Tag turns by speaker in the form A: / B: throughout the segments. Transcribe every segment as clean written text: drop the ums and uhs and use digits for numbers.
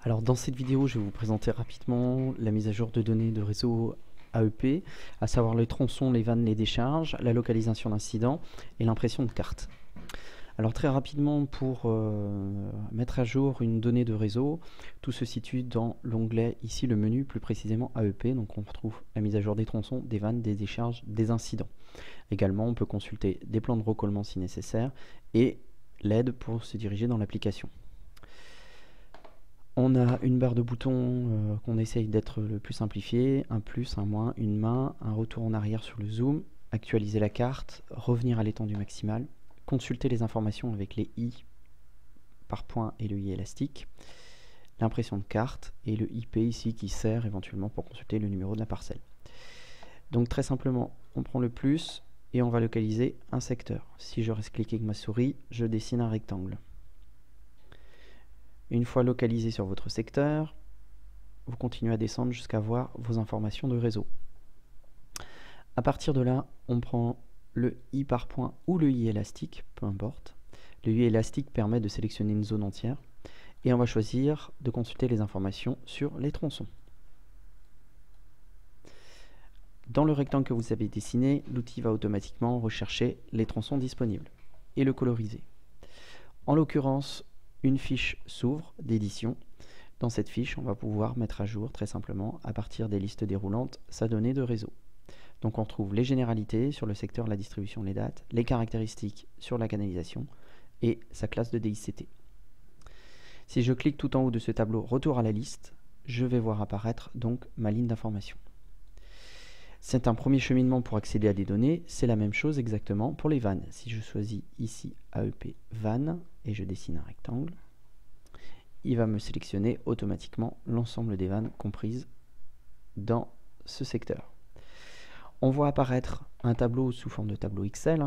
A: Alors dans cette vidéo, je vais vous présenter rapidement la mise à jour de données de réseau AEP, à savoir les tronçons, les vannes, les décharges, la localisation d'incidents et l'impression de cartes. Alors très rapidement, pour mettre à jour une donnée de réseau, tout se situe dans l'onglet, ici le menu, plus précisément AEP, donc on retrouve la mise à jour des tronçons, des vannes, des décharges, des incidents. Également, on peut consulter des plans de recollement si nécessaire et l'aide pour se diriger dans l'application. On a une barre de boutons qu'on essaye d'être le plus simplifié, un plus, un moins, une main, un retour en arrière sur le zoom, actualiser la carte, revenir à l'étendue maximale, consulter les informations avec les i par point et le i élastique, l'impression de carte et le IP ici qui sert éventuellement pour consulter le numéro de la parcelle. Donc très simplement, on prend le plus et on va localiser un secteur. Si je reste cliqué avec ma souris, je dessine un rectangle. Une fois localisé sur votre secteur, vous continuez à descendre jusqu'à voir vos informations de réseau. À partir de là, on prend le i par point ou le i élastique, peu importe. Le i élastique permet de sélectionner une zone entière et on va choisir de consulter les informations sur les tronçons. Dans le rectangle que vous avez dessiné, l'outil va automatiquement rechercher les tronçons disponibles et le coloriser. En l'occurrence, une fiche s'ouvre d'édition. Dans cette fiche, on va pouvoir mettre à jour très simplement, à partir des listes déroulantes, sa donnée de réseau. Donc on retrouve les généralités sur le secteur, la distribution, les dates, les caractéristiques sur la canalisation et sa classe de DICT. Si je clique tout en haut de ce tableau Retour à la liste, je vais voir apparaître donc ma ligne d'information. C'est un premier cheminement pour accéder à des données, c'est la même chose exactement pour les vannes. Si je choisis ici AEP vannes et je dessine un rectangle, il va me sélectionner automatiquement l'ensemble des vannes comprises dans ce secteur. On voit apparaître un tableau sous forme de tableau Excel,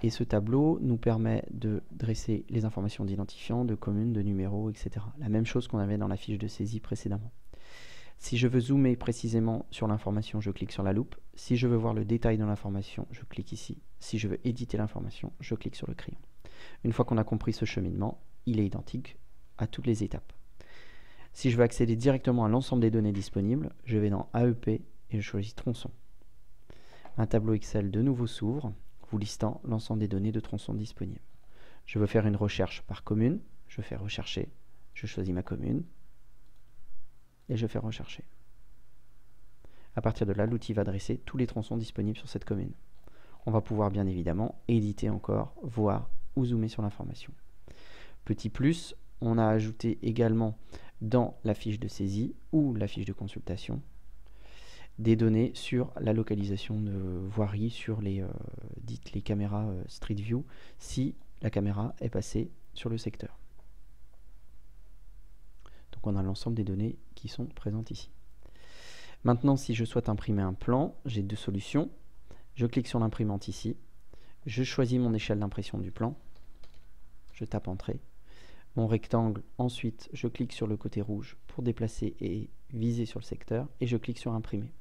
A: et ce tableau nous permet de dresser les informations d'identifiants, de communes, de numéros, etc. La même chose qu'on avait dans la fiche de saisie précédemment. Si je veux zoomer précisément sur l'information, je clique sur la loupe. Si je veux voir le détail dans l'information, je clique ici. Si je veux éditer l'information, je clique sur le crayon. Une fois qu'on a compris ce cheminement, il est identique à toutes les étapes. Si je veux accéder directement à l'ensemble des données disponibles, je vais dans AEP et je choisis tronçon. Un tableau Excel de nouveau s'ouvre, vous listant l'ensemble des données de tronçons disponibles. Je veux faire une recherche par commune, je fais rechercher, je choisis ma commune et je fais rechercher. À partir de là, l'outil va dresser tous les tronçons disponibles sur cette commune. On va pouvoir bien évidemment éditer encore, voir ou zoomer sur l'information. Petit plus, on a ajouté également dans la fiche de saisie ou la fiche de consultation des données sur la localisation de voirie sur les caméras Street View si la caméra est passée sur le secteur. Donc on a l'ensemble des données qui sont présentes ici. Maintenant, si je souhaite imprimer un plan, j'ai deux solutions. Je clique sur l'imprimante ici, je choisis mon échelle d'impression du plan, je tape Entrée. Mon rectangle, ensuite je clique sur le côté rouge pour déplacer et viser sur le secteur et je clique sur Imprimer.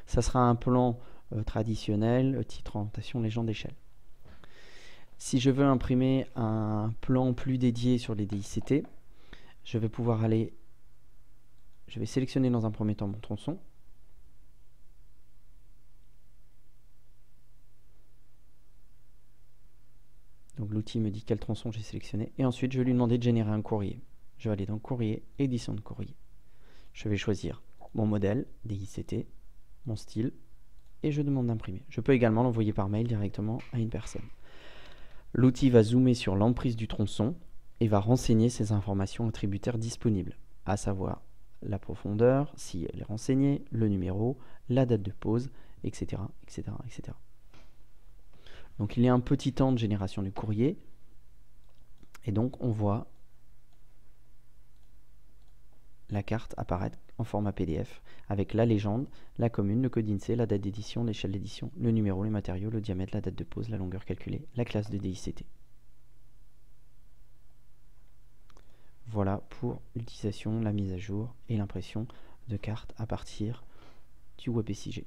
A: Ça sera un plan traditionnel, titre, orientation, légende, d'échelle. Si je veux imprimer un plan plus dédié sur les DICT, je vais pouvoir aller, je vais sélectionner dans un premier temps mon tronçon. Donc l'outil me dit quel tronçon j'ai sélectionné et ensuite je vais lui demander de générer un courrier. Je vais aller dans Courrier, Édition de courrier. Je vais choisir mon modèle, DICT, mon style et je demande d'imprimer. Je peux également l'envoyer par mail directement à une personne. L'outil va zoomer sur l'emprise du tronçon et va renseigner ces informations attributaires disponibles, à savoir la profondeur, si elle est renseignée, le numéro, la date de pose, etc., etc., etc. Donc il y a un petit temps de génération du courrier et donc on voit la carte apparaître en format PDF avec la légende, la commune, le code INSEE, la date d'édition, l'échelle d'édition, le numéro, les matériaux, le diamètre, la date de pose, la longueur calculée, la classe de DICT. Voilà pour l'utilisation, la mise à jour et l'impression de cartes à partir du WebSIG.